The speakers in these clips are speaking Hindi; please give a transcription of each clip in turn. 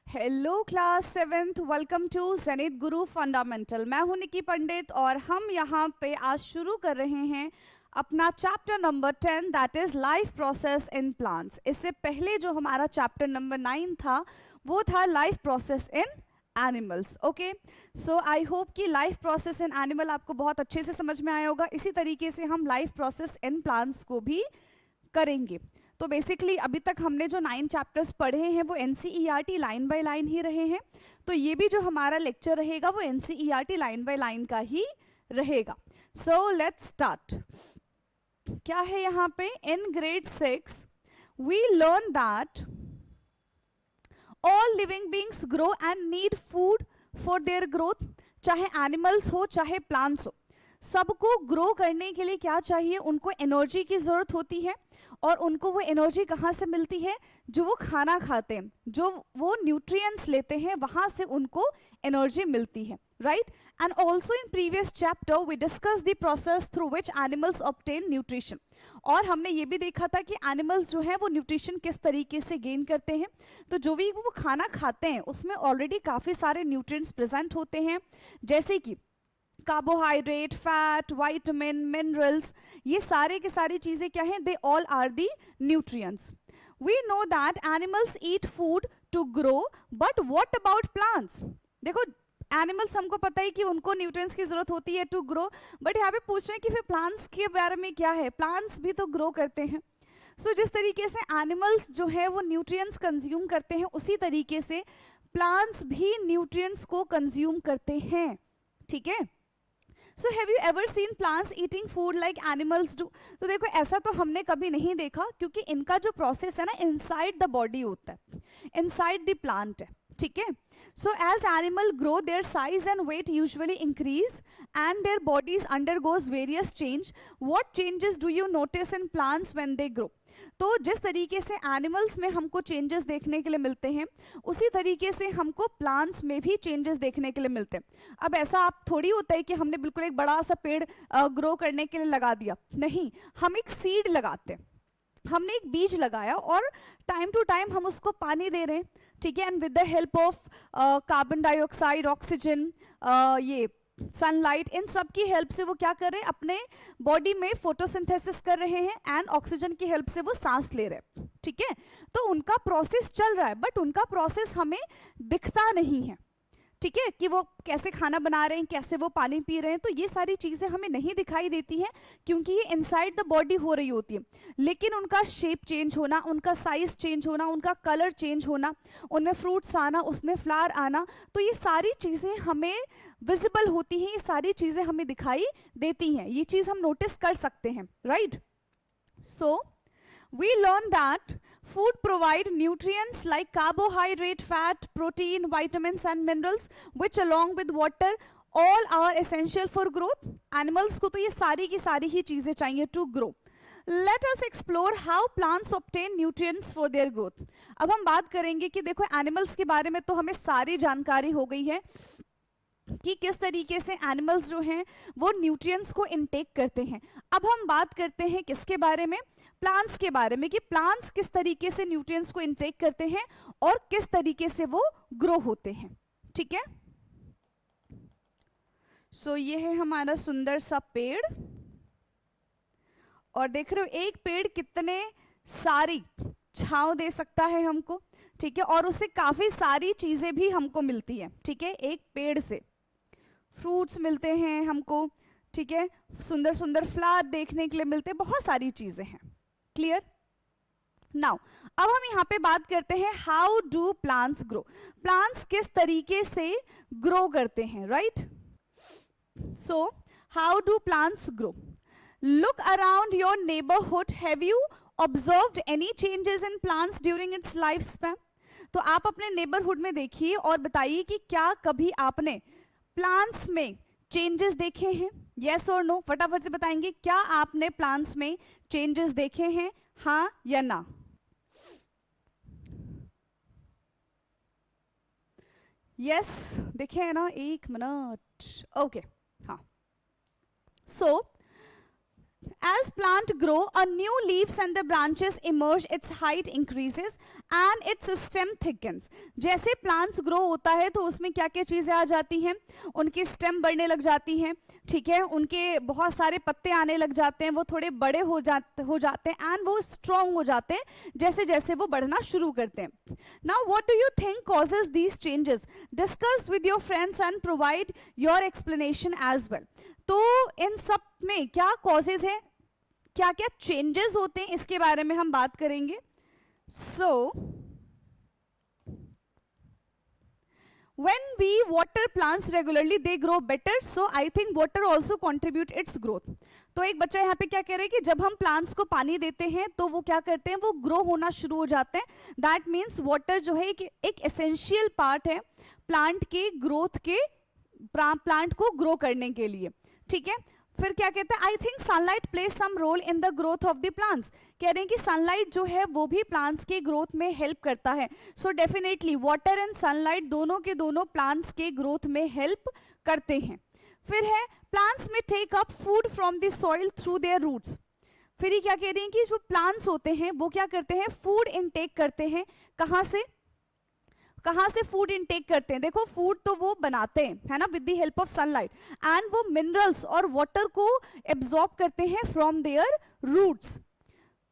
Hello class seventh, welcome to Zenith Guru Fundamental. मैं हूं निकी पंडित और हम यहाँ पे आज शुरू कर रहे हैं अपना chapter number 10 that is life process in plants. इससे पहले जो हमारा चैप्टर नंबर 9 था वो था life process in animals. Okay, so I hope कि लाइफ प्रोसेस इन एनिमल आपको बहुत अच्छे से समझ में आया होगा। इसी तरीके से हम लाइफ प्रोसेस इन प्लांट्स को भी करेंगे। तो बेसिकली अभी तक हमने जो 9 चैप्टर्स पढ़े हैं वो एनसीईआरटी लाइन बाय लाइन ही रहे हैं। तो ये भी जो हमारा लेक्चर रहेगा वो एनसीईआरटी लाइन बाय लाइन का ही रहेगा। So let's start. क्या है यहाँ पे? In grade 6 we learn that all living beings grow and need food for their growth. चाहे एनिमल्स हो चाहे प्लांट्स हो, सबको ग्रो करने के लिए क्या चाहिए? उनको एनर्जी की जरूरत होती है। और उनको वो एनर्जी कहाँ से मिलती है? जो वो खाना खाते हैं, जो वो न्यूट्रिएंट्स लेते हैं, वहां से उनको एनर्जी मिलती है, right. And also in previous chapter we discuss the process through which animals obtain nutrition. और हमने ये भी देखा था कि एनिमल्स जो है वो न्यूट्रिशन किस तरीके से गेन करते हैं। तो जो भी वो खाना खाते हैं उसमें ऑलरेडी काफी सारे न्यूट्रिएंट्स प्रेजेंट होते हैं, जैसे कि कार्बोहाइड्रेट, फैट, वाइटामिन, मिनरल्स। ये सारे की सारी चीजें क्या हैं? They all are the nutrients. We know that animals eat food to grow, but what about plants? देखो, एनिमल्स हमको पता है कि उनको न्यूट्रिएंट्स की जरूरत होती है टू ग्रो, बट यहाँ पे पूछ रहे हैं कि फिर प्लांट्स के बारे में क्या है? प्लांट्स भी तो ग्रो करते हैं। सो जिस तरीके से एनिमल्स जो है वो न्यूट्रिएंट्स कंज्यूम करते हैं, उसी तरीके से प्लांट्स भी न्यूट्रिएंट्स को कंज्यूम करते हैं। ठीक है। So have you ever seen plants eating food like animals do? तो देखो, ऐसा तो हमने कभी नहीं देखा, क्योंकि इनका जो प्रोसेस है ना, इनसाइड द बॉडी होता है, इनसाइड द प्लांट है। ठीक है। So as animal grow their size and weight usually increase and their bodies undergoes various change. What changes do you notice in plants when they grow? तो जिस तरीके से एनिमल्स में हमको चेंजेस देखने के लिए मिलते हैं, उसी तरीके से हमको प्लांट्स में भी चेंजेस देखने के लिए मिलते हैं। अब ऐसा आप थोड़ी होता है कि हमने बिल्कुल एक बड़ा सा पेड़ ग्रो करने के लिए लगा दिया, नहीं। हम एक सीड लगाते हैं, हमने एक बीज लगाया और टाइम टू टाइम हम उसको पानी दे रहे हैं। ठीक है। And with the help of carbon dioxide, oxygen, ये सनलाइट, इन सब की हेल्प से वो क्या कर रहे हैं? अपने बॉडी में फोटोसिंथेसिस कर रहे हैं एंड ऑक्सीजन की हेल्प से वो सांस ले रहे हैं। ठीक है। तो उनका प्रोसेस चल रहा है, बट उनका प्रोसेस हमें दिखता नहीं है। ठीक है, कि वो कैसे खाना बना रहे हैं, कैसे वो पानी पी रहे हैं, तो ये सारी चीजें हमें नहीं दिखाई देती हैं, क्योंकि ये इनसाइड द बॉडी हो रही होती है। लेकिन उनका शेप चेंज होना, उनका साइज चेंज होना, उनका कलर चेंज होना, उनमें फ्रूट्स आना, उसमें फ्लावर आना, तो ये सारी चीजें हमें विजिबल होती हैं, ये सारी चीजें हमें दिखाई देती हैं, ये चीज हम नोटिस कर सकते हैं, right. So we learn that food provide nutrients like carbohydrate, fat, protein, vitamins and minerals, which along with water all are essential for growth. Animals को तो ये सारी की सारी ही चीजें चाहिए to grow. Let us explore how plants obtain nutrients for their growth. अब हम बात करेंगे कि देखो, एनिमल्स के बारे में तो हमें सारी जानकारी हो गई है कि किस तरीके से एनिमल्स जो हैं वो न्यूट्रिएंट्स को इनटेक करते हैं। अब हम बात करते हैं किसके बारे में? प्लांट्स के बारे में, कि प्लांट्स किस तरीके से न्यूट्रिएंट्स को इनटेक करते हैं और किस तरीके से वो ग्रो होते हैं। ठीक है। सो ये है हमारा सुंदर सा पेड़, और देख रहे हो एक पेड़ कितने सारी छांव दे सकता है हमको। ठीक है। और उससे काफी सारी चीजें भी हमको मिलती है। ठीक है। एक पेड़ से फ्रूट्स मिलते हैं हमको, ठीक है, सुंदर सुंदर फ्लावर देखने के लिए मिलते हैं, बहुत सारी चीजें हैं। क्लियर? नाउ अब हम यहाँ पे बात करते हैं how do plants grow. Plants किस तरीके से ग्रो करते हैं, right. So how do plants grow? Look around your neighbourhood, have you observed any changes in plants during its life span? तो आप अपने नेबरहुड में देखिए और बताइए कि क्या कभी आपने प्लांट्स में चेंजेस देखे हैं? यस और नो, फटाफट से बताएंगे। क्या आपने प्लांट्स में चेंजेस देखे हैं, हाँ या ना? यस, देखे हैं ना? एक मिनट। ओके, हाँ। सो As plant grow, a new leaves and the branches emerge, its height increases and its stem thickens. जैसे plants grow होता है तो उसमें क्या क्या चीजें आ जाती हैं, उनकी stem बढ़ने लग जाती हैं, ठीक है, उनके बहुत सारे पत्ते आने लग जाते हैं, वो थोड़े बड़े हो जाते हैं एंड वो स्ट्रॉन्ग हो जाते हैं जैसे जैसे वो बढ़ना शुरू करते हैं. Now what do you think causes these changes? Discuss with your friends and provide your explanation as well. तो इन सब में क्या कॉजेज है, क्या क्या चेंजेस होते हैं, इसके बारे में हम बात करेंगे. सो when we water plants regularly they grow better, so I think water also contribute its growth. तो एक बच्चा यहाँ पे क्या कह रहे हैं कि जब हम प्लांट्स को पानी देते हैं तो वो क्या करते हैं, वो ग्रो होना शुरू हो जाते हैं. दैट मीन्स वाटर जो है एक एसेंशियल पार्ट है प्लांट के ग्रोथ के, प्लांट को ग्रो करने के लिए, ठीक है. फिर क्या कहते हैं, I think sunlight plays some role in the growth of the plants. कह रहे हैं कि सनलाइट जो है वो भी प्लांट्स के ग्रोथ में हेल्प करता है. So definitely water and sunlight दोनों के दोनों प्लांट्स के ग्रोथ में हेल्प करते हैं. फिर है प्लांट्स में take up food from the soil through their roots. फिर ये क्या कह रही हैं कि जो प्लांट्स होते हैं वो क्या करते हैं, फूड इनटेक करते हैं. कहाँ से फूड इनटेक करते हैं, देखो फूड तो वो बनाते हैं, है ना, with the help of sunlight, and वो मिनरल्स और वाटर को एब्जॉर्ब करते हैं from their roots.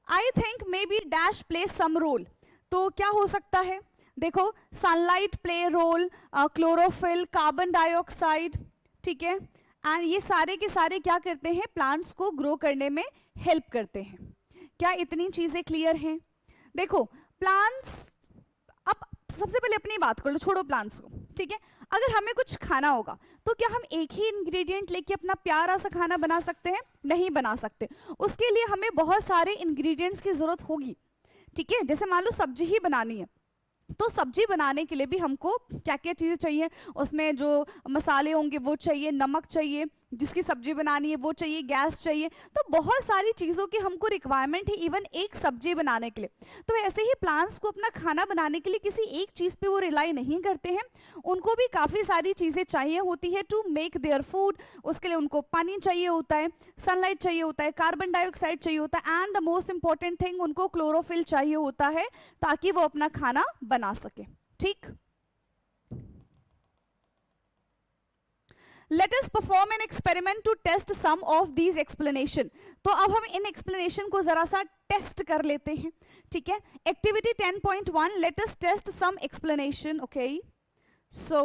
I think maybe dash play some role. तो क्या हो सकता है, देखो sunlight play role, chlorophyll, carbon dioxide, ठीक है, एंड ये सारे के सारे क्या करते हैं, प्लांट्स को ग्रो करने में हेल्प करते हैं. क्या इतनी चीजें क्लियर हैं? देखो प्लांट्स, अब सबसे पहले अपनी बात कर लो, छोड़ो प्लांट्स को, ठीक है. अगर हमें कुछ खाना होगा तो क्या हम एक ही इंग्रेडिएंट लेके अपना प्यारा सा खाना बना सकते हैं? नहीं बना सकते. उसके लिए हमें बहुत सारे इंग्रेडिएंट्स की जरूरत होगी, ठीक है. जैसे मान लो सब्जी ही बनानी है, तो सब्जी बनाने के लिए भी हमको क्या क्या चीज़ें चाहिए, उसमें जो मसाले होंगे वो चाहिए, नमक चाहिए, जिसकी सब्जी बनानी है वो चाहिए, गैस चाहिए. तो बहुत सारी चीज़ों की हमको रिक्वायरमेंट है इवन एक सब्जी बनाने के लिए. तो ऐसे ही प्लांट्स को अपना खाना बनाने के लिए किसी एक चीज़ पे वो रिलाई नहीं करते हैं, उनको भी काफ़ी सारी चीज़ें चाहिए होती है टू मेक देयर फूड. उसके लिए उनको पानी चाहिए होता है, सनलाइट चाहिए होता है, कार्बन डाइऑक्साइड चाहिए होता है, and the most important thing उनको क्लोरोफिल चाहिए होता है ताकि वो अपना खाना बना सके. ठीक, Let us perform an experiment to test some of these explanation. तो अब हम इन explanation को जरा सा टेस्ट कर लेते हैं, ठीक है. Activity 10.1, let us test some explanation. Okay, so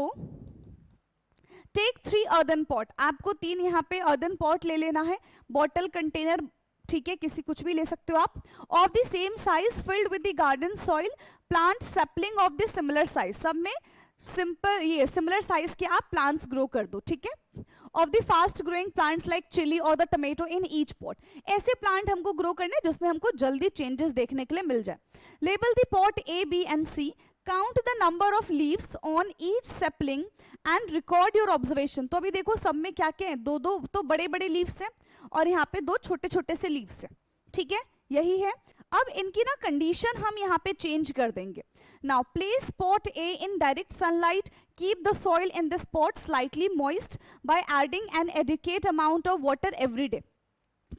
take 3 earthen pot. आपको 3 यहाँ पे earthen pot ले लेना है, बॉटल, कंटेनर, ठीक है, किसी कुछ भी ले सकते हो आप. Of the same size filled with the garden soil, plant sapling of the similar size. सब में सिंपल ये सिमिलर साइज के आप प्लांट्स ग्रो कर दो, ठीक है. Of the fast growing plants like chilli और the tomato in each pot. ऐसे प्लांट हमको ग्रो करने जिसमें हमको जल्दी चेंजेस देखने के लिए मिल जाए. Label the pot A, B and C. Count the number of leaves on each sapling and record your observation. तो अभी देखो सब में क्या क्या है, दो दो तो बड़े बड़े लीव्स हैं और यहाँ पे 2 छोटे छोटे से लीव्स हैं, ठीक है, यही है. अब इनकी ना कंडीशन हम यहाँ पे चेंज कर देंगे. Now place pot A in direct sunlight, keep the soil in this pot slightly moist by adding an adequate amount of water every day.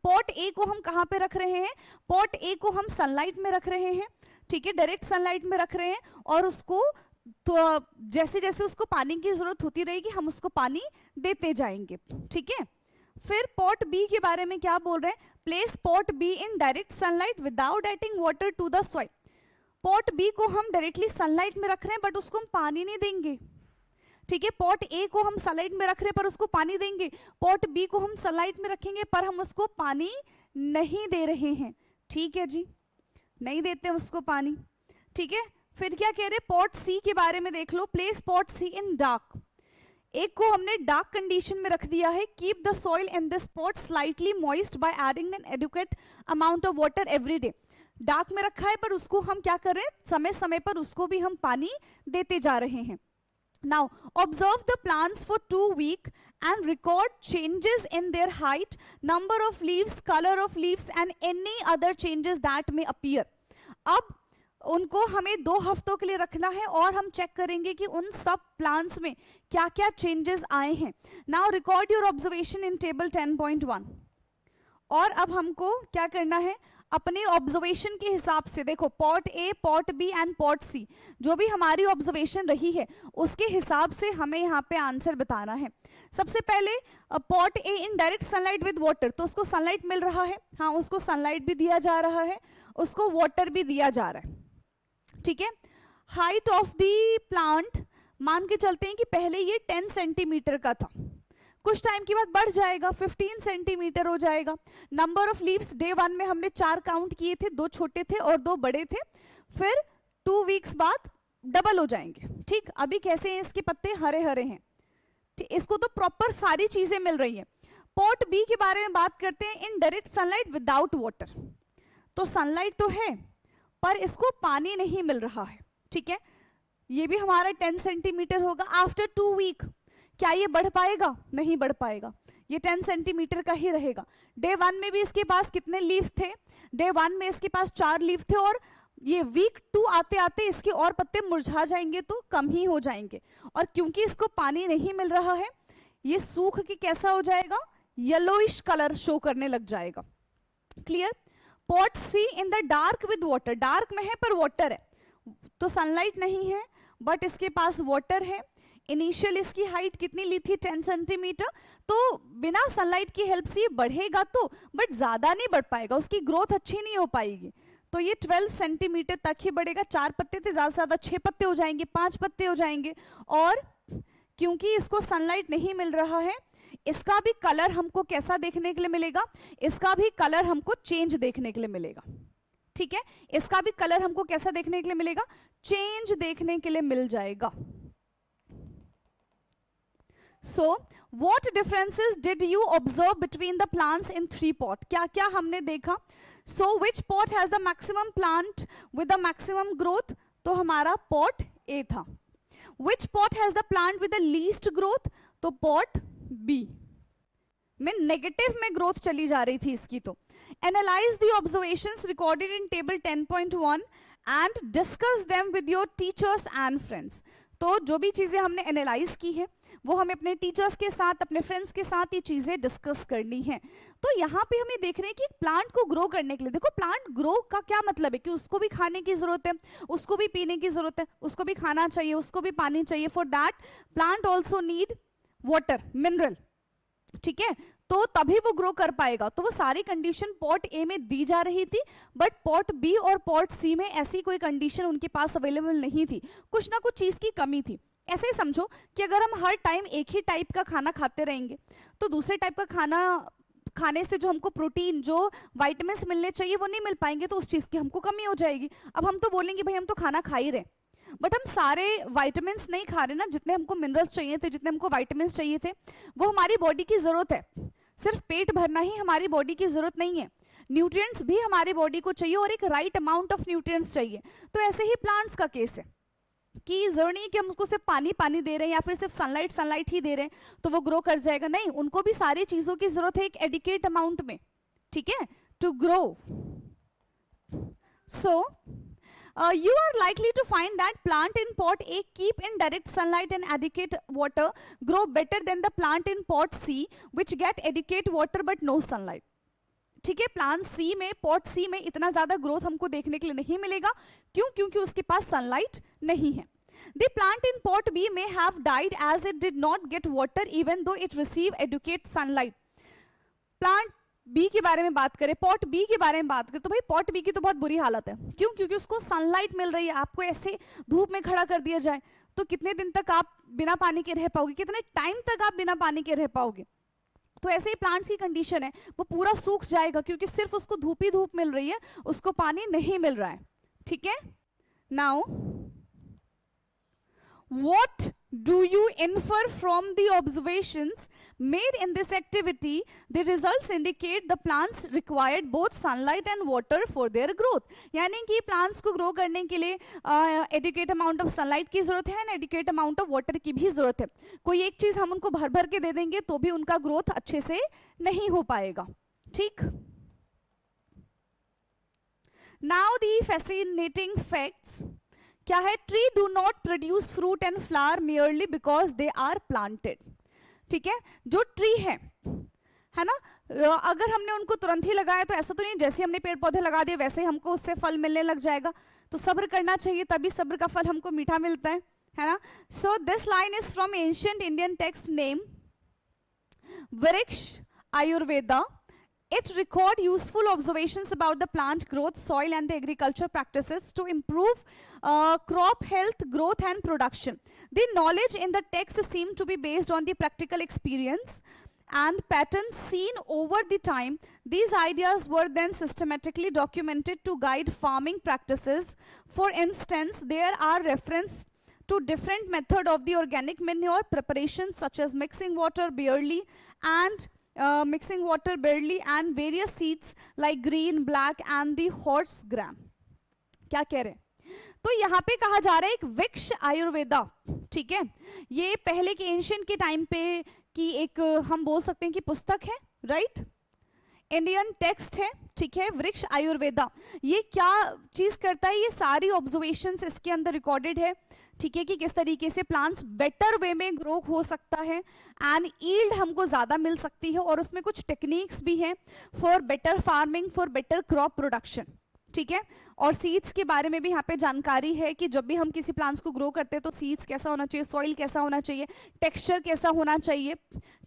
Pot A को हम कहाँ पे रख रहे हैं, पॉट ए को हम सनलाइट में रख रहे हैं, ठीक है, डायरेक्ट सनलाइट में रख रहे हैं, और उसको तो जैसे जैसे उसको पानी की जरूरत होती रहेगी हम उसको पानी देते जाएंगे, ठीक है. फिर पॉट बी के बारे में क्या बोल रहे हैं, place pot B in direct sunlight without adding water to the soil. Pot B को हम डायरेक्टली सनलाइट में रख रहे हैं बट उसको हम पानी नहीं देंगे, ठीक है. पॉट ए को हम सनलाइट में रख रहे हैं पर उसको पानी देंगे. पॉट बी को हम सनलाइट में रखेंगे पर हम उसको पानी नहीं दे रहे हैं, ठीक है जी, नहीं देते उसको पानी, ठीक है. फिर क्या कह रहे हैं, पॉट सी के बारे में देख लो, place pot C in dark. एक को हमने डार्क कंडीशन में रख दिया है, keep the soil in this pot slightly moist by adding an adequate amount of water every day. Dark में रखा है पर उसको हम क्या कर रहे हैं, समय समय पर उसको भी हम पानी देते जा रहे हैं. Now observe the plants for 2 week and record changes in their height, number of leaves, color of leaves and any other changes that may appear. अब उनको हमें 2 हफ्तों के लिए रखना है और हम चेक करेंगे कि उन सब प्लांट्स में क्या क्या चेंजेस आए हैं. Now record your observation in table 10.1. और अब हमको क्या करना है, अपने ऑब्जर्वेशन के हिसाब से, देखो pot A, pot B and pot C, जो भी हमारी ऑब्जर्वेशन रही है उसके हिसाब से हमें यहाँ पे आंसर बताना है। सबसे पहले pot A in direct sunlight with water, तो उसको सनलाइट मिल रहा है, हाँ उसको सनलाइट भी दिया जा रहा है, उसको वाटर भी दिया जा रहा है, ठीक है। हाइट ऑफ द प्लांट मान के चलते हैं कि पहले ये 10 सेंटीमीटर का था, कुछ टाइम के बाद बढ़ जाएगा 15 सेंटीमीटर हो जाएगा। नंबर ऑफ लीव्स डे 1 में हमने 4 काउंट किए थे, 2 छोटे थे और 2 बड़े थे, फिर 2 वीक्स बाद डबल हो जाएंगे, ठीक। अभी कैसे हैं इसके पत्ते, हरे हरे हैं, ठीक। इसको तो प्रॉपर सारी चीजें मिल रही है। पॉट बी के बारे में बात करते हैं, इन डायरेक्ट सनलाइट विदाउट वाटर, तो सनलाइट तो है पर इसको पानी नहीं मिल रहा है, ठीक है। ये भी हमारा 10 सेंटीमीटर होगा। आफ्टर 2 वीक क्या ये बढ़ पाएगा, नहीं बढ़ पाएगा, ये 10 सेंटीमीटर का ही रहेगा। डे 1 में भी इसके पास कितने लीफ थे, डे 1 में इसके पास 4 लीफ थे, और ये वीक 2 आते आते इसके और पत्ते मुरझा जाएंगे तो कम ही हो जाएंगे, और क्योंकि इसको पानी नहीं मिल रहा है ये सूख के कैसा हो जाएगा, येलोइश कलर शो करने लग जाएगा, clear. Pot C in the dark with water, dark में है पर वाटर है, तो सनलाइट नहीं है बट इसके पास वाटर है। इनिशियल इसकी हाइट कितनी ली थी, 10 सेंटीमीटर, तो बिना सनलाइट की हेल्प से ये बढ़ेगा तो, बट ज्यादा नहीं बढ़ पाएगा, उसकी ग्रोथ अच्छी नहीं हो पाएगी, तो ये 12 सेंटीमीटर तक ही बढ़ेगा। 4 पत्ते थे, ज्यादा से ज्यादा 6 पत्ते हो जाएंगे, 5 पत्ते हो जाएंगे, और क्योंकि इसको सनलाइट नहीं मिल रहा है इसका भी कलर हमको कैसा देखने के लिए मिलेगा, इसका भी कलर हमको चेंज देखने के लिए मिलेगा, ठीक है। इसका भी कलर हमको कैसा देखने के लिए मिलेगा, चेंज देखने के लिए मिल जाएगा। So, what differences did you observe between the plants in 3 pot? क्या क्या हमने देखा? So, which pot has the maximum plant with the maximum growth? तो हमारा pot A था. Which pot has the plant with the least growth? तो pot B. में नेगेटिव में ग्रोथ चली जा रही थी इसकी। तो analyse the observations recorded in table 10.1 and discuss them with your teachers and friends. तो जो भी चीजें हमने एनालाइज की है वो हमें अपने टीचर्स के साथ, अपने फ्रेंड्स के साथ ये चीजें डिस्कस करनी है। तो यहाँ पे हमें देख रहे हैं कि प्लांट को ग्रो करने के लिए, देखो प्लांट ग्रो का क्या मतलब है कि उसको भी खाने की जरूरत है, उसको भी पीने की जरूरत है, उसको भी खाना चाहिए, उसको भी पानी चाहिए। For that plant also need water, mineral, ठीक है, तो तभी वो ग्रो कर पाएगा। तो वो सारी कंडीशन पॉट ए में दी जा रही थी, बट पॉट बी और पॉट सी में ऐसी कोई कंडीशन उनके पास अवेलेबल नहीं थी, कुछ ना कुछ चीज की कमी थी। ऐसे ही समझो कि अगर हम हर टाइम एक ही टाइप का खाना खाते रहेंगे तो दूसरे टाइप का खाना खाने से जो हमको प्रोटीन, जो विटामिन्स मिलने चाहिए वो नहीं मिल पाएंगे, तो उस चीज की हमको कमी हो जाएगी। अब हम तो बोलेंगे भाई हम तो खाना खा ही रहे, बट हम सारे विटामिन्स नहीं खा रहे ना, जितने हमको मिनरल्स चाहिए थे, जितने हमको विटामिन्स चाहिए थे वो हमारी बॉडी की जरूरत है। सिर्फ पेट भरना ही हमारी बॉडी की जरूरत नहीं है, न्यूट्रिएंट्स भी हमारी बॉडी को चाहिए और एक राइट अमाउंट ऑफ न्यूट्रिएंट्स चाहिए। तो ऐसे ही प्लांट्स का केस है कि जरूरी नहीं कि हम उसको सिर्फ पानी दे रहे हैं या फिर सिर्फ सनलाइट ही दे रहे हैं तो वो ग्रो कर जाएगा, नहीं, उनको भी सारी चीजों की जरूरत है एक एडिक्वेट अमाउंट में, ठीक है, to grow. So you are likely to find that plant in pot A keep in direct sunlight and adequate water grow better than the plant in pot C which get adequate water but no sunlight। ठीक है, प्लांट सी में, पॉट सी में इतना ज्यादा ग्रोथ हमको देखने के लिए नहीं मिलेगा। क्यों? क्योंकि उसके पास सनलाइट नहीं है। The plant in pot B may have died as it did not get water even though it received adequate sunlight। Plant B के बारे में बात करें, पॉट बी के बारे में बात करें, तो भाई पॉट बी की तो बहुत बुरी हालत है। क्यों? क्योंकि उसको सनलाइट मिल रही है। आपको ऐसे धूप में खड़ा कर दिया जाए तो कितने दिन तक आप बिना पानी के रह पाओगे, कितने टाइम तक आप बिना पानी के रह पाओगे। तो ऐसे ही प्लांट्स की कंडीशन है, वो पूरा सूख जाएगा क्योंकि सिर्फ उसको धूप ही धूप मिल रही है, उसको पानी नहीं मिल रहा है, ठीक है। Now what do you infer from the observations made in this activity? The results indicate the plants required both sunlight and water for their growth। यानी कि प्लांट्स को ग्रो करने के लिए एडिक्वेट अमाउंट ऑफ सनलाइट की जरूरत है, एडिक्वेट अमाउंट ऑफ वाटर की भी जरूरत है। कोई एक चीज हम उनको भर भर के दे देंगे तो भी उनका ग्रोथ अच्छे से नहीं हो पाएगा, ठीक। नाउ दी फैसिनेटिंग फैक्ट्स क्या है? Tree do not produce fruit and flower merely because they are planted. ठीक है, जो ट्री है ना, अगर हमने उनको तुरंत ही लगाया तो ऐसा तो नहीं जैसे हमने पेड़ पौधे लगा दिए वैसे ही हमको उससे फल मिलने लग जाएगा, तो सब्र करना चाहिए, तभी सब्र का फल हमको मीठा मिलता है ना। So this line is from ancient Indian text name वृक्ष Ayurveda. It record useful observations about the plant growth, soil and the agriculture practices to improve crop health, growth and production. The knowledge in the text seemed to be based on the practical experience and patterns seen over the time. These ideas were then systematically documented to guide farming practices. For instance, there are references to different method of the organic manure preparation such as mixing water barley and various seeds like green, black and the horse gram. क्या कह रहे हैं? तो यहाँ पे कहा जा रहा है एक वृक्ष आयुर्वेदा, ठीक है, ये पहले के एंशिएंट के टाइम पे की एक हम बोल सकते हैं कि पुस्तक है, राइट, इंडियन टेक्स्ट है, ठीक है, वृक्ष आयुर्वेदा. ये क्या चीज करता है, ये सारी ऑब्जर्वेशंस इसके अंदर रिकॉर्डेड है, ठीक है, कि किस तरीके से प्लांट्स बेटर वे में ग्रो हो सकता है एंड ईल्ड हमको ज्यादा मिल सकती है, और उसमें कुछ टेक्निक्स भी हैं for better farming, for better crop production, ठीक है. और सीड्स के बारे में भी यहाँ पे जानकारी है कि जब भी हम किसी प्लांट्स को ग्रो करते हैं तो सीड्स कैसा होना चाहिए, सॉइल कैसा होना चाहिए, टेक्सचर कैसा होना चाहिए,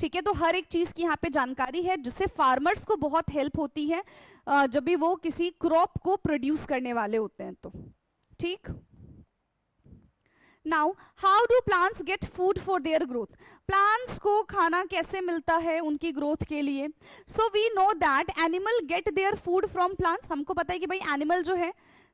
ठीक है. तो हर एक चीज की यहाँ पे जानकारी है जिससे फार्मर्स को बहुत हेल्प होती है जब भी वो किसी क्रॉप को प्रोड्यूस करने वाले होते हैं तो, ठीक. Now, how do plants get food for their growth? Plants को खाना कैसे मिलता है उनकी ग्रोथ के लिए? So we know that animal get their food from plants. हमको पता है कि भाई एनिमल जो है,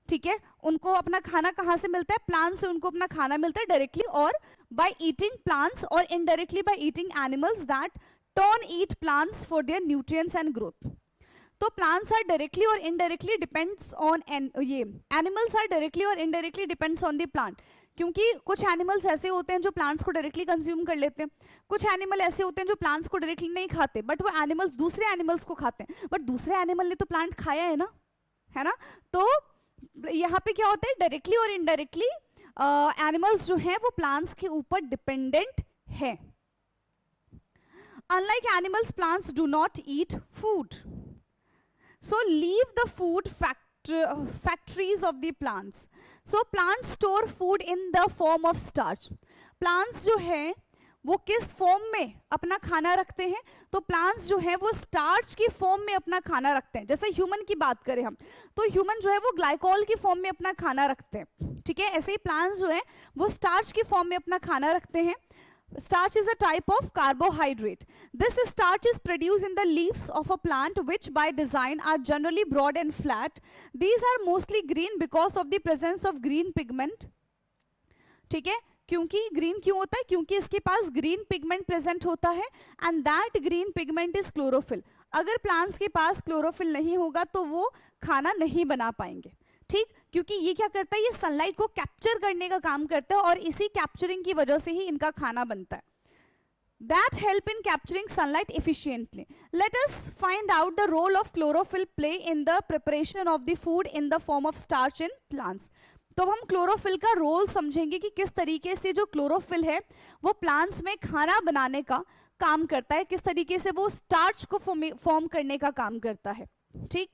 ठीक है, उनको अपना खाना कहाँ से मिलता है, प्लांट से उनको अपना खाना मिलता है डायरेक्टली और बाय ईटिंग प्लांट्स और indirectly by eating animals that turn eat plants for their nutrients and growth. तो प्लांट्स आर डायरेक्टली और इनडायरेक्टली डिपेंड्स ऑन ये एनिमल्स आर डायरेक्टली और indirectly depends on the plant, क्योंकि कुछ एनिमल्स ऐसे होते हैं जो प्लांट्स को डायरेक्टली कंज्यूम कर लेते हैं, कुछ एनिमल ऐसे होते हैं जो प्लांट्स को डायरेक्टली नहीं खाते, बट वो एनिमल्स दूसरे एनिमल्स को खाते हैं, बट दूसरे एनिमल ने तो प्लांट खाया है ना. तो यहाँ पे क्या होता है, डायरेक्टली और इनडायरेक्टली एनिमल्स जो हैं वो प्लांट्स के ऊपर डिपेंडेंट है. Unlike animals, plants do not eat food, so leave the food factories of the plants. So plants store food in the form of starch. Plants जो है वो किस फॉर्म में अपना खाना रखते हैं, तो प्लांट्स जो है वो स्टार्च की फॉर्म में अपना खाना रखते हैं. जैसे ह्यूमन की बात करें हम, तो ह्यूमन जो है वो ग्लाइकोल की फॉर्म में अपना खाना रखते हैं, ठीक है. ऐसे ही प्लांट्स जो है वो स्टार्च की फॉर्म में अपना खाना रखते हैं. Starch is a type of carbohydrate. This starch is produced in the leaves of a plant which by design are generally broad and flat. These are mostly green because of the presence of green pigment. ठीक है, क्योंकि ग्रीन क्यों होता है, क्योंकि इसके पास ग्रीन पिगमेंट प्रेजेंट होता है and that green pigment is chlorophyll. अगर प्लांट्स के पास क्लोरोफिल नहीं होगा तो वो खाना नहीं बना पाएंगे, ठीक, क्योंकि ये क्या करता है, ये सनलाइट को कैप्चर करने का काम करता है और इसी कैप्चरिंग की वजह से ही इनका खाना बनता है. That help in capturing sunlight efficiently. Let us find out the role of chlorophyll play in the preparation of the food in the form of starch in plants. तो हम क्लोरोफिल का रोल समझेंगे कि किस तरीके से जो क्लोरोफिल है वो प्लांट्स में खाना बनाने का काम करता है, किस तरीके से वो स्टार्च को फॉर्म करने का काम करता है, ठीक.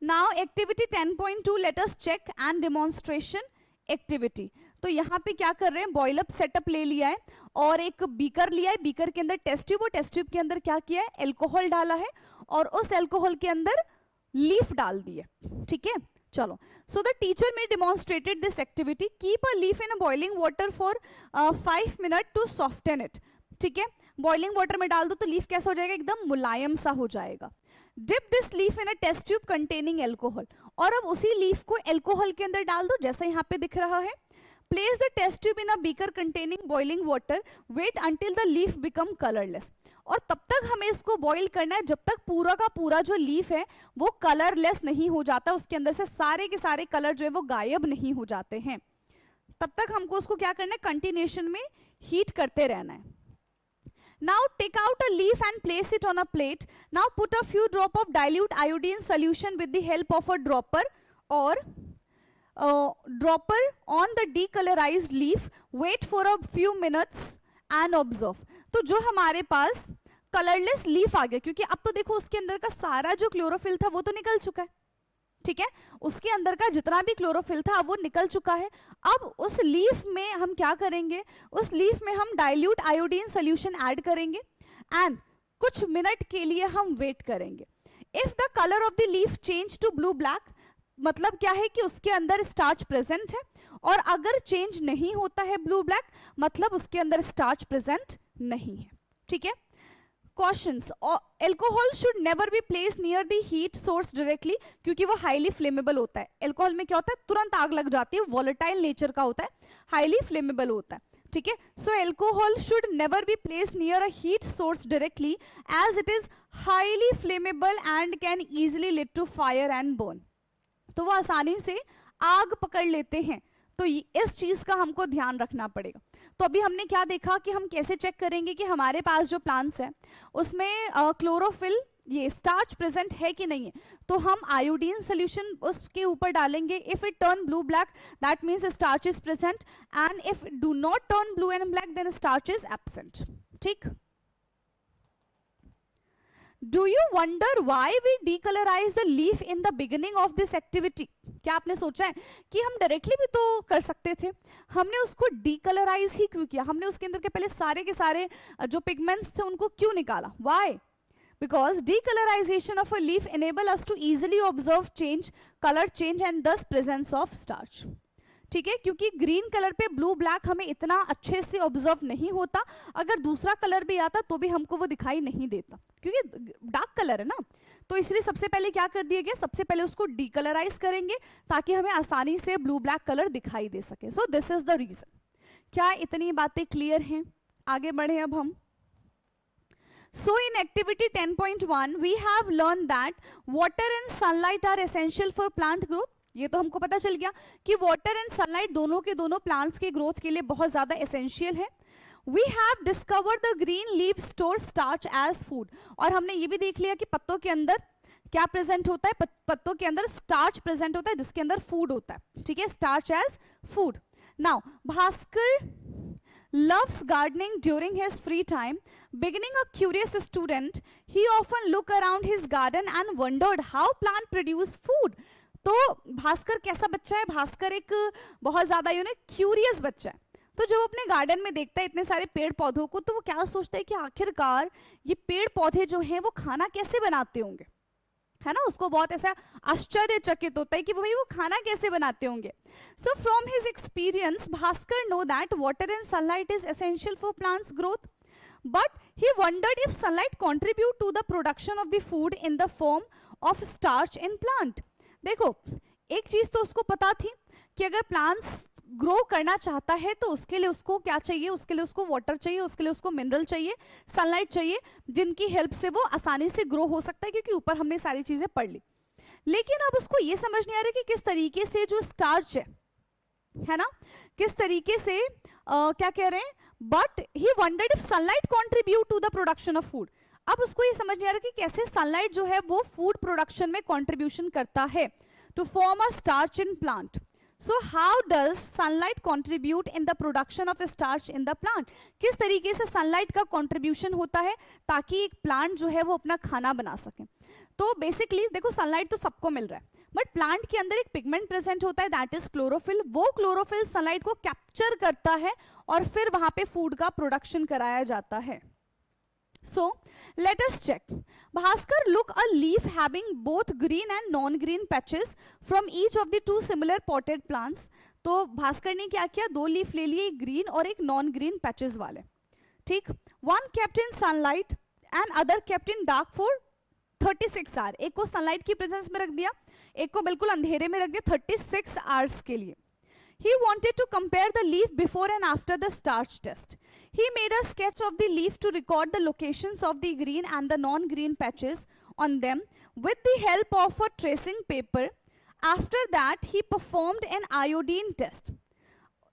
Now activity 10.2 let us check and demonstration activity. तो यहाँ पे क्या कर रहे हैं, बॉयल अप सेटअप ले लिया है और एक बीकर लिया है, बीकर के अंदर टेस्ट ट्यूब और टेस्ट ट्यूब के अंदर क्या किया है, एल्कोहल डाला है और उस एल्कोहल के अंदर लीफ डाल दी है, ठीक है. चलो, सो द टीचर में demonstrated this activity. Keep a leaf in a boiling water for 5 minute to soften it, ठीक है. बॉइलिंग वाटर में डाल दो तो लीफ कैसा हो जाएगा, एकदम मुलायम सा हो जाएगा. Dip this leaf in a test tube containing alcohol, और अब उसी लीफ को एल्कोहल के अंदर डाल दो जैसा यहाँ पे दिख रहा है. Place the test tube in a beaker containing boiling water, wait until the leaf become colourless. और तब तक हमें इसको बॉईल करना है जब तक पूरा का पूरा जो लीफ है वो कलरलेस नहीं हो जाता, उसके अंदर से सारे के सारे कलर जो है वो गायब नहीं हो जाते हैं. तब तक हमको उसको क्या करना है, कंटिन्यूएशन में हीट करते रहना है. Now take out a leaf and place it on a plate. Now put a few drop of dilute iodine solution with the help of a dropper or dropper on the decolorized leaf. Wait for a few minutes and observe. तो जो हमारे पास कलरलेस लीफ आ गया, क्योंकि अब तो देखो उसके अंदर का सारा जो क्लोरोफिल था वो तो निकल चुका है, ठीक है, उसके अंदर का जितना भी क्लोरोफिल था वो निकल चुका है। अब उस लीफ में हम क्या करेंगे, उस लीफ में हम डाइल्यूट आयोडीन सोल्यूशन ऐड करेंगे एंड कुछ मिनट के लिए हम वेट करेंगे। If the colour of the leaf change to blue black, मतलब क्या है कि उसके अंदर स्टार्च प्रेजेंट है, और अगर चेंज नहीं होता है ब्लू ब्लैक, मतलब उसके अंदर स्टार्च प्रेजेंट नहीं है, ठीक है। Cautions: alcohol should never be placed near the heat source directly, क्योंकि वो हाईली फ्लेमेबल होता है। एल्कोहल में क्या होता है, तुरंत आग लग जाती है, वॉलेटाइल नेचर का होता है, हाईली फ्लेमेबल होता है, ठीक है। So alcohol should never be placed near a heat source directly as it is highly flammable and can easily lead to fire and burn. तो वो आसानी से आग पकड़ लेते हैं, तो इस चीज का हमको ध्यान रखना पड़ेगा। तो अभी हमने क्या देखा कि हम कैसे चेक करेंगे कि हमारे पास जो प्लांट्स है उसमें क्लोरोफिल ये स्टार्च प्रेजेंट है कि नहीं है। तो हम आयोडीन सोल्यूशन उसके ऊपर डालेंगे। If it turn blue black that means starch is present, and if do not turn blue and black then starch is absent, ठीक। Do you wonder why we decolorize the leaf in the beginning of this activity? क्या आपने सोचा है कि हम डायरेक्टली भी तो कर सकते थे, हमने उसको डीकलराइज ही क्यों किया, हमने उसके अंदर के पहले सारे के सारे जो पिगमेंट्स थे उनको क्यों निकाला? Why? Because decolorization of a leaf enable us to easily observe change, color change and thus presence of starch. ठीक है, क्योंकि ग्रीन कलर पे ब्लू ब्लैक हमें इतना अच्छे से ऑब्जर्व नहीं होता, अगर दूसरा कलर भी आता तो भी हमको वो दिखाई नहीं देता, क्योंकि डार्क कलर है ना। तो इसलिए सबसे पहले क्या कर दिया गया, सबसे पहले उसको डीकलराइज करेंगे ताकि हमें आसानी से ब्लू ब्लैक कलर दिखाई दे सके। So this is the reason. क्या इतनी बातें क्लियर हैं? आगे बढ़े अब हम। So in activity 10.1 we have learned that water and sunlight are essential for plant growth. ये तो हमको पता चल गया कि वाटर एंड सनलाइट दोनों के दोनों प्लांट्स के ग्रोथ के लिए बहुत ज्यादा एसेंशियल है। We have discovered the green leave store starch as food, और हमने ये भी देख लिया कि पत्तों के अंदर क्या प्रेजेंट होता है, पत्तों के अंदर स्टार्च प्रेजेंट होता है जिसके अंदर फूड होता है, ठीक है, starch as food. Now Bhaskar loves gardening during his free time. Beginning a curious student, he often looked around his garden and wondered how plants produce food. तो भास्कर कैसा बच्चा है? भास्कर एक बहुत ज्यादा क्यूरियस बच्चा है। तो जब अपने गार्डन में देखता है इतने सारे पेड़ पौधों को, तो वो क्या सोचता है कि आखिरकार ये पेड़ पौधे जो हैं वो खाना कैसे बनाते होंगे, है ना। उसको बहुत ऐसा आश्चर्यचकित होता है कि भाई वो खाना कैसे बनाते होंगे। So from his experience Bhaskar know that water and sunlight is essential for plants growth, but he wondered if sunlight contribute to the production of the food in the form of starch in plant. देखो एक चीज तो उसको पता थी कि अगर प्लांट्स ग्रो करना चाहता है तो उसके लिए उसको क्या चाहिए, उसके लिए उसको वाटर चाहिए, उसके लिए उसको मिनरल चाहिए, सनलाइट चाहिए, जिनकी हेल्प से वो आसानी से ग्रो हो सकता है, क्योंकि ऊपर हमने सारी चीजें पढ़ ली। लेकिन अब उसको ये समझ नहीं आ रहा कि किस तरीके से जो स्टार्च है ना, किस तरीके से क्या कह रहे हैं, but he wondered if sunlight contribute to the production of food. अब उसको ये समझ नहीं आ रहा कि कैसे सनलाइट जो है वो फूड प्रोडक्शन में कंट्रीब्यूशन करता है to form a starch in plant. So how does sunlight contribute in the production of starch in the plant? किस तरीके से सनलाइट का कंट्रीब्यूशन होता है ताकि एक प्लांट जो है वो अपना खाना बना सके। तो बेसिकली देखो सनलाइट तो सबको मिल रहा है, बट प्लांट के अंदर एक पिगमेंट प्रेजेंट होता है दैट इज क्लोरोफिल। वो क्लोरोफिल सनलाइट को कैप्चर करता है और फिर वहां पे फूड का प्रोडक्शन कराया जाता है। So let us check. Bhaskar look a leaf having both green and non-green patches from each of the two similar potted plants. तो भास्कर ने क्या किया, दो लीफ ले लिए, एक ग्रीन और एक नॉन ग्रीन पैचेस वाले, ठीक। One kept in sunlight and other kept in dark for 36 hours. एक को सनलाइट की प्रेजेंस में रख दिया, एक को बिल्कुल अंधेरे में रख दिया 36 hours के लिए। He wanted to compare the leaf before and after the starch test. He made a sketch of the leaf to record the locations of the green and the non-green patches on them with the help of a tracing paper. After that, he performed an iodine test.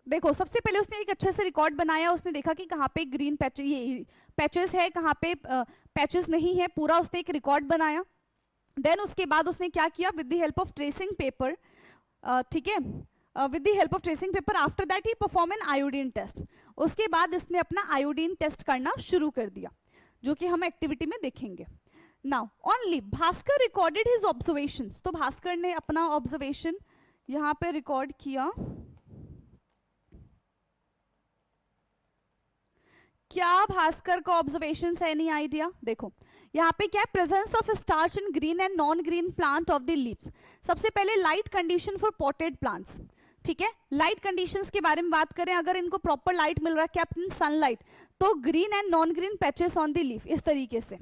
देखो सबसे पहले उसने एक अच्छे से रिकॉर्ड बनाया, उसने देखा कि कहाँ पे ग्रीन पैचेस है, कहाँ पे पैचेस नहीं है, पूरा उसने एक रिकॉर्ड बनाया। देन उसके बाद उसने क्या किया, with the help of tracing paper, ठीक है, with the help of tracing paper, after that he perform an iodine test. उसके बाद इसने अपना आयोडीन टेस्ट करना शुरू कर दिया। जो कि हम एक्टिविटी में देखेंगे। Now on leaf Bhaskar recorded his observations, तो भास्कर ने अपना ऑब्जर्वेशन यहाँ पे रिकॉर्ड किया। क्या भास्कर का ऑब्जर्वेशन है? Any idea? देखो यहाँ पे क्या है, presence of starch in green and non green plant of the leaves. सबसे पहले light condition for potted plants, ठीक है। लाइट कंडीशंस के बारे में बात करें, अगर इनको प्रॉपर लाइट मिल रहा है, कैप्टन सनलाइट, तो green and non green patches on the leaf, इस तरीके से।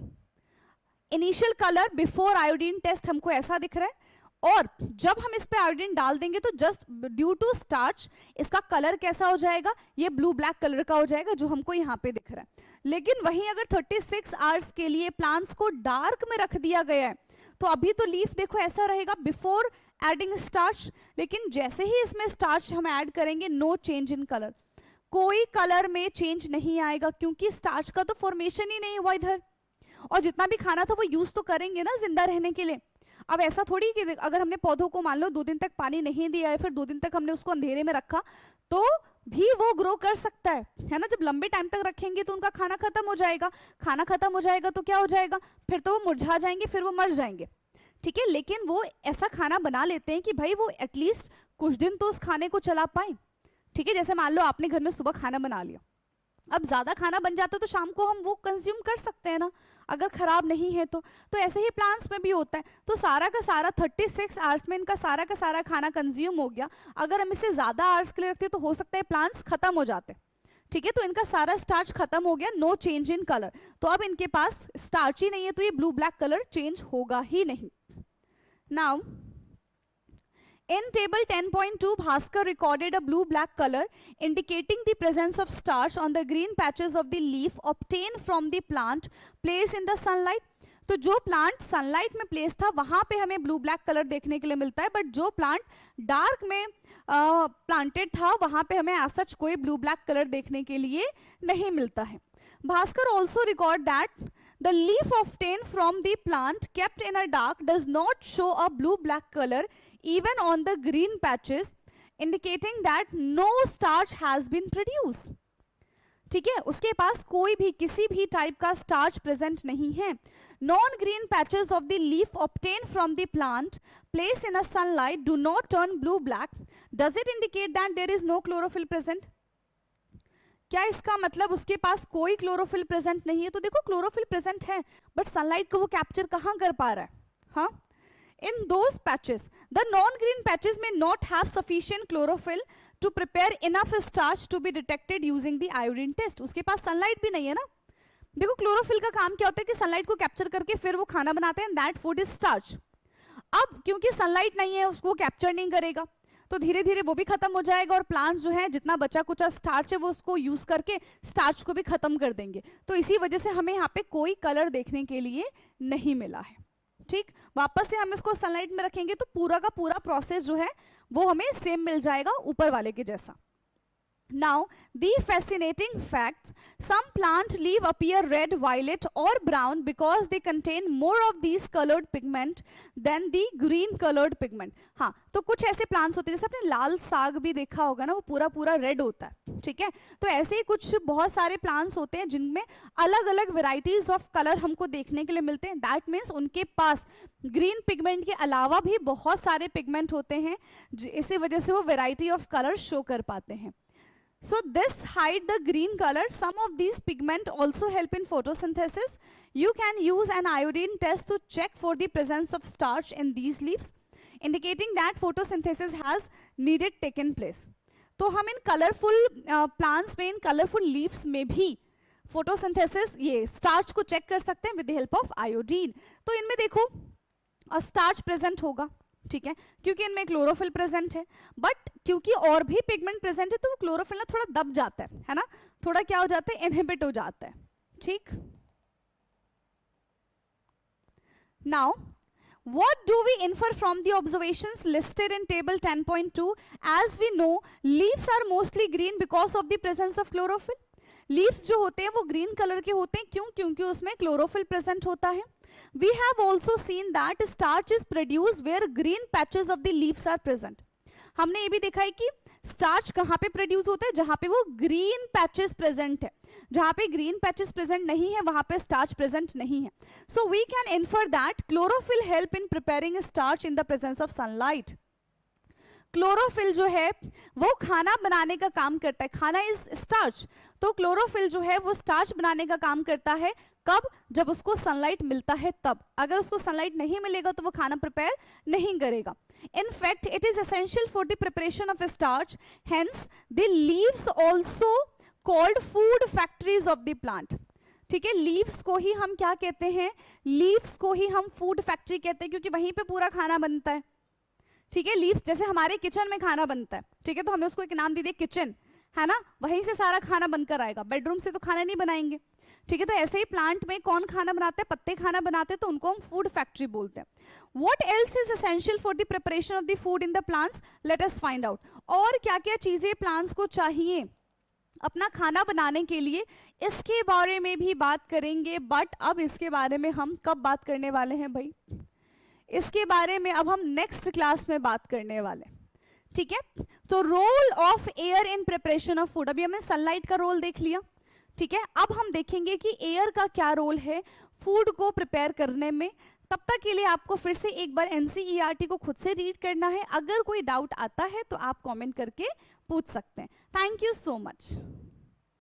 Initial colour before iodine test हमको ऐसा दिख रहा है, और जब हम इस पे आयोडीन डाल देंगे तो जस्ट ड्यू टू स्टार्च इसका कलर कैसा हो जाएगा, ये ब्लू ब्लैक कलर का हो जाएगा, जो हमको यहाँ पे दिख रहा है। लेकिन वहीं अगर 36 आवर्स के लिए प्लांट्स को डार्क में रख दिया गया है, तो अभी तो लीफ देखो ऐसा रहेगा बिफोर एडिंग स्टार्च, लेकिन जैसे ही इसमें स्टार्च हम ऐड करेंगे, नो चेंज इन कलर, कोई कलर में चेंज नहीं आएगा, क्योंकि स्टार्च का तो फॉर्मेशन ही नहीं हुआ इधर, और जितना भी खाना था वो यूज तो करेंगे ना जिंदा रहने के लिए। अब ऐसा थोड़ी कि अगर हमने पौधों को मान लो 2 दिन तक पानी नहीं दिया है, फिर 2 दिन तक हमने उसको अंधेरे में रखा, तो भी वो ग्रो कर सकता है ना। जब लंबे टाइम तक रखेंगे तो उनका खाना खत्म हो जाएगा, खाना खत्म हो जाएगा तो क्या हो जाएगा, फिर तो वो मुरझा जाएंगे, फिर वो मर जाएंगे, ठीक है। लेकिन वो ऐसा खाना बना लेते हैं कि भाई वो एटलीस्ट कुछ दिन तो उस खाने को चला पाए, ठीक है। जैसे मान लो आपने घर में सुबह खाना बना लिया, अब ज्यादा खाना बन जाता है तो शाम को हम वो कंज्यूम कर सकते हैं ना, अगर खराब नहीं है तो ऐसे ही प्लांट्स में भी होता है। तो सारा का सारा 36 आवर्स में इनका सारा का सारा खाना कंज्यूम हो गया। अगर हम इसे ज्यादा आवर्स के लिए रखते हैं तो हो सकता है प्लांट्स खत्म हो जाते, ठीक है। तो इनका सारा स्टार्च खत्म हो गया, नो चेंज इन कलर, तो अब इनके पास स्टार्च ही नहीं है, तो ये ब्लू ब्लैक कलर चेंज होगा ही नहीं। Now in table 10.2 Bhaskar recorded a blue black color indicating the presence of starch on the green patches of the leaf obtained from the plant placed in the sunlight। तो जो प्लांट सनलाइट में प्लेस था वहां पे हमें ब्लू ब्लैक कलर देखने के लिए मिलता है, बट जो प्लांट डार्क में प्लांटेड था वहां पे हमें आज सच कोई ब्लू ब्लैक कलर देखने के लिए नहीं मिलता है। Bhaskar also record that the leaf obtained from the plant kept in a dark does not show a blue black color even on the green patches, indicating that no starch has been produced, ठीक है। उसके पास कोई भी किसी भी टाइप का स्टार्च प्रेजेंट नहीं है। Non green patches of the leaf obtained from the plant placed in a sunlight do not turn blue black, does it indicate that there is no chlorophyll present? क्या इसका मतलब उसके पास कोई क्लोरोफिल प्रेजेंट नहीं है? तो देखो क्लोरोफिल प्रेजेंट है, बट सनलाइट को वो कैप्चर कहाँ कर पा रहा है? हाँ, in those patches the non green patches में not have sufficient chlorophyll to prepare enough starch to be detected using the iodine test. उसके पास सनलाइट भी नहीं है ना। देखो क्लोरोफिल का काम क्या होता है कि सनलाइट को कैप्चर करके फिर वो खाना बनाते हैं, दैट फूड इज स्टार्च। अब क्योंकि सनलाइट नहीं है उसको कैप्चर नहीं करेगा, तो धीरे धीरे वो भी खत्म हो जाएगा, और प्लांट जो है जितना बचा कुचा स्टार्च है वो उसको यूज करके स्टार्च को भी खत्म कर देंगे। तो इसी वजह से हमें यहाँ पे कोई कलर देखने के लिए नहीं मिला है, ठीक। वापस से हम इसको सनलाइट में रखेंगे तो पूरा का पूरा प्रोसेस जो है वो हमें सेम मिल जाएगा ऊपर वाले के जैसा। Now, the fascinating facts: some plant leaf appear red, violet, or brown because they contain more of these colored pigment than the green colored pigment। हाँ, तो कुछ ऐसे प्लांट्स होते हैं, जैसे आपने लाल साग भी देखा होगा ना, वो पूरा पूरा रेड होता है, ठीक है। तो ऐसे ही कुछ बहुत सारे प्लांट्स होते हैं जिनमें अलग अलग वेराइटीज ऑफ कलर हमको देखने के लिए मिलते हैं। दैट मीन्स उनके पास ग्रीन पिगमेंट के अलावा भी बहुत सारे पिगमेंट होते हैं, इसी वजह से वो वेराइटी ऑफ कलर शो कर पाते हैं। So this hide the green color. Some of these pigment also help in photosynthesis. You can use an iodine test to check for the presence of starch in these leaves, indicating that photosynthesis has needed taken place. तो हम इन कलरफुल प्लांट्स में, इन कलरफुल लीव्स में भी फोटोसिंथेसिस, ये स्टार्च को चेक कर सकते हैं with the help of iodine. तो इनमें देखो स्टार्च प्रेजेंट होगा, ठीक है, क्योंकि इनमें क्लोरोफिल प्रेजेंट है, बट क्योंकि और भी पिगमेंट प्रेजेंट है तो वो क्लोरोफिल ना थोड़ा दब जाता है ना, थोड़ा क्या हो जाता है, इनहिबिट हो जाता है, ठीक। Now what do we infer from the observations listed in table 10.2? as we know leaves are mostly green because of the presence of chlorophyll। Leaves जो होते हैं वो ग्रीन कलर के होते हैं, क्यों? क्योंकि उसमें क्लोरोफिल प्रेजेंट होता है। We have also seen that starch is produced where green patches of the leaves are present। हमने ये भी देखा है कि स्टार्च कहाँ पे प्रोड्यूस होता है? जहाँ पे वो ग्रीन पैचेस प्रेजेंट है। जहाँ पे ग्रीन पैचेस प्रेजेंट नहीं है वहाँ पे स्टार्च प्रेजेंट नहीं है। So we can infer that chlorophyll help in preparing starch in the presence of sunlight. Chlorophyll जो है वो खाना बनाने का काम करता है। खाना इज स्टार्च, तो क्लोरोफिल जो है वो स्टार्च बनाने का काम करता है। कब? जब उसको सनलाइट मिलता है तब। अगर उसको सनलाइट नहीं मिलेगा तो वो खाना प्रिपेयर नहीं करेगा। In fact, it is essential for the preparation of starch. Hence, the leaves also called food factories of the plant. ठीक है, लीव्स को ही हम क्या कहते हैं? लीव्स को ही हम फूड फैक्ट्री कहते हैं, क्योंकि वहीं पे पूरा खाना बनता है। ठीक है, लीव्स जैसे हमारे किचन में खाना बनता है, ठीक है, तो हमने उसको एक नाम दे दिया किचन, है ना, वहीं से सारा खाना बनकर आएगा। बेडरूम से तो खाना नहीं बनाएंगे। ठीक है, तो ऐसे ही प्लांट में कौन खाना बनाते हैं? पत्ते खाना बनाते हैं, तो उनको हम फूड फैक्ट्री बोलते हैं। What else is essential for the preparation of the food in the plants? Let us find out. और क्या क्या चीजें प्लांट्स को चाहिए अपना खाना बनाने के लिए, इसके बारे में भी बात करेंगे। बट अब इसके बारे में हम कब बात करने वाले हैं भाई? इसके बारे में अब हम नेक्स्ट क्लास में बात करने वाले। ठीक है, तो role of air in preparation of food. अभी हमने सनलाइट का रोल देख लिया। ठीक है, अब हम देखेंगे कि एयर का क्या रोल है फूड को प्रिपेयर करने में। तब तक के लिए आपको फिर से एक बार एनसीईआरटी को खुद से रीड करना है। अगर कोई डाउट आता है तो आप कमेंट करके पूछ सकते हैं। Thank you so much.